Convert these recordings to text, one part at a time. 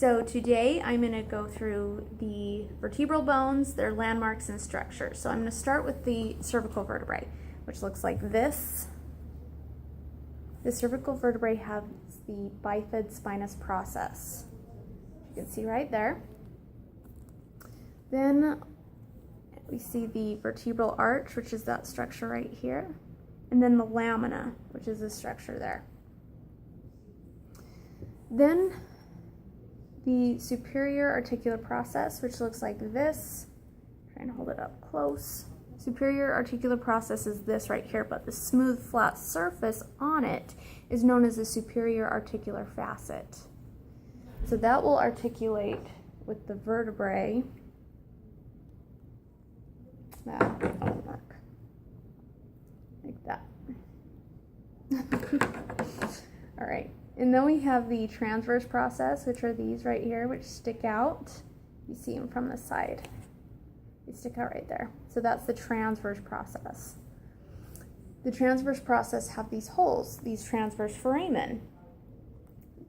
So today I'm going to go through the vertebral bones, their landmarks and structures. So I'm going to start with the cervical vertebrae, which looks like this. The cervical vertebrae has the bifid spinous process. You can see right there. Then we see the vertebral arch, which is that structure right here. And then the lamina, which is this structure there. Then the superior articular process, which looks like this. I'm trying to hold it up close. Superior articular process is this right here, but the smooth flat surface on it is known as the superior articular facet. So that will articulate with the vertebrae. That won't work. Like that. All right. And then we have the transverse process, which are these right here, which stick out. You see them from the side. They stick out right there. So that's the transverse process. The transverse process have these holes, these transverse foramen.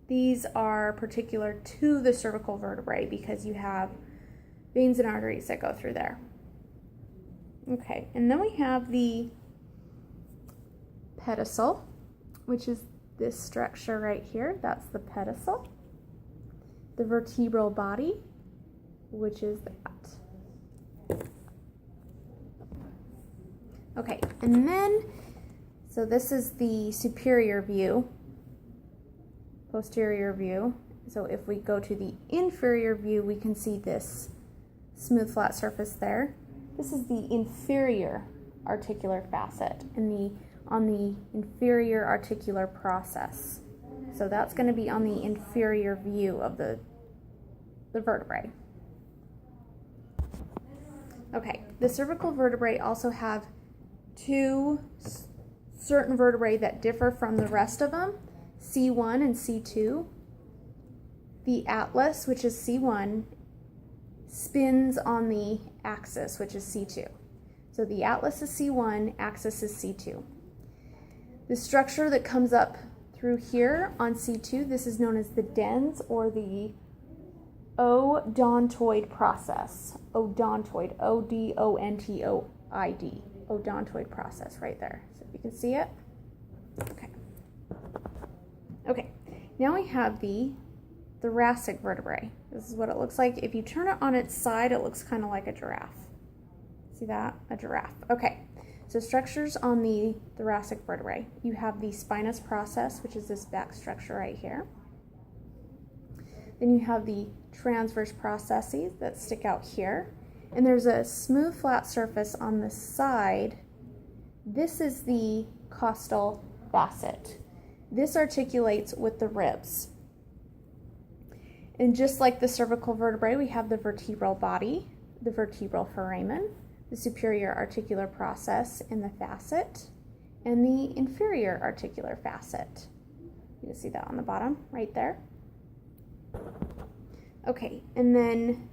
These are particular to the cervical vertebrae because you have veins and arteries that go through there. Okay, and then we have the pedicel, which is this structure right here. That's the pedicel. The vertebral body, which is that. Okay, and then, so this is the superior view, posterior view. So if we go to the inferior view, we can see this smooth flat surface there. This is the inferior articular facet on the inferior articular process. So that's going to be on the inferior view of the vertebrae. Okay, the cervical vertebrae also have two certain vertebrae that differ from the rest of them, C1 and C2. The atlas, which is C1, spins on the axis, which is C2. So the atlas is C1, axis is C2. The structure that comes up through here on C2, this is known as the dens or the odontoid process. Odontoid, O-D-O-N-T-O-I-D. Odontoid process right there. So if you can see it. Okay. Okay, now we have the thoracic vertebrae. This is what it looks like. If you turn it on its side, it looks kind of like a giraffe. See that? A giraffe. Okay. So structures on the thoracic vertebrae. You have the spinous process, which is this back structure right here. Then you have the transverse processes that stick out here. And there's a smooth flat surface on the side. This is the costal facet. This articulates with the ribs. And just like the cervical vertebrae, we have the vertebral body, the vertebral foramen, the superior articular process in the facet, and the inferior articular facet. You can see that on the bottom right there. Okay, and then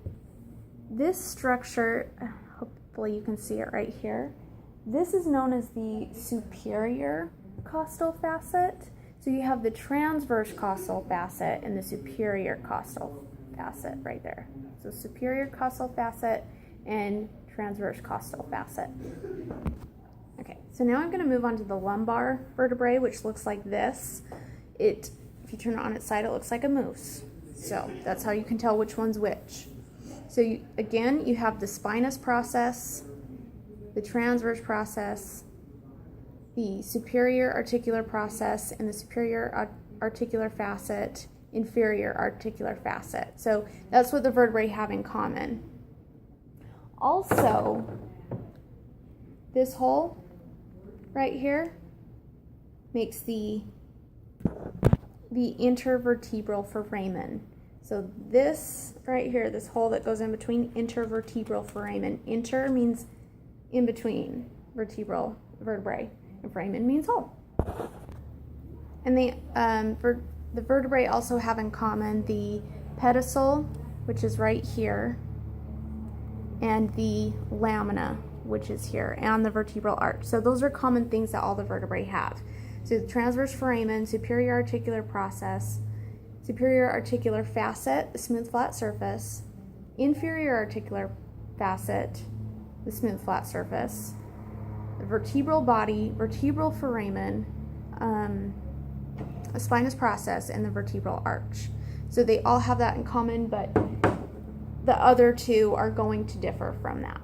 this structure, hopefully you can see it right here. This is known as the superior costal facet. So you have the transverse costal facet and the superior costal facet right there. So superior costal facet and transverse costal facet. Okay, so now I'm going to move on to the lumbar vertebrae, which looks like this. If you turn it on its side, it looks like a moose. So that's how you can tell which one's which. So again, you have the spinous process, the transverse process, the superior articular process, and the superior articular facet, inferior articular facet. So that's what the vertebrae have in common. Also, this hole right here makes the intervertebral foramen. So this right here, this hole that goes in between intervertebral foramen. Inter means in between vertebrae, and foramen means hole. And the vertebrae also have in common the pedicel, which is right here, and the lamina, which is here, and the vertebral arch. So those are common things that all the vertebrae have. So the transverse foramen, superior articular process, Superior articular facet, the smooth flat surface. Inferior articular facet, the smooth flat surface. The vertebral body, vertebral foramen, the spinous process, and the vertebral arch. So they all have that in common, but the other two are going to differ from that.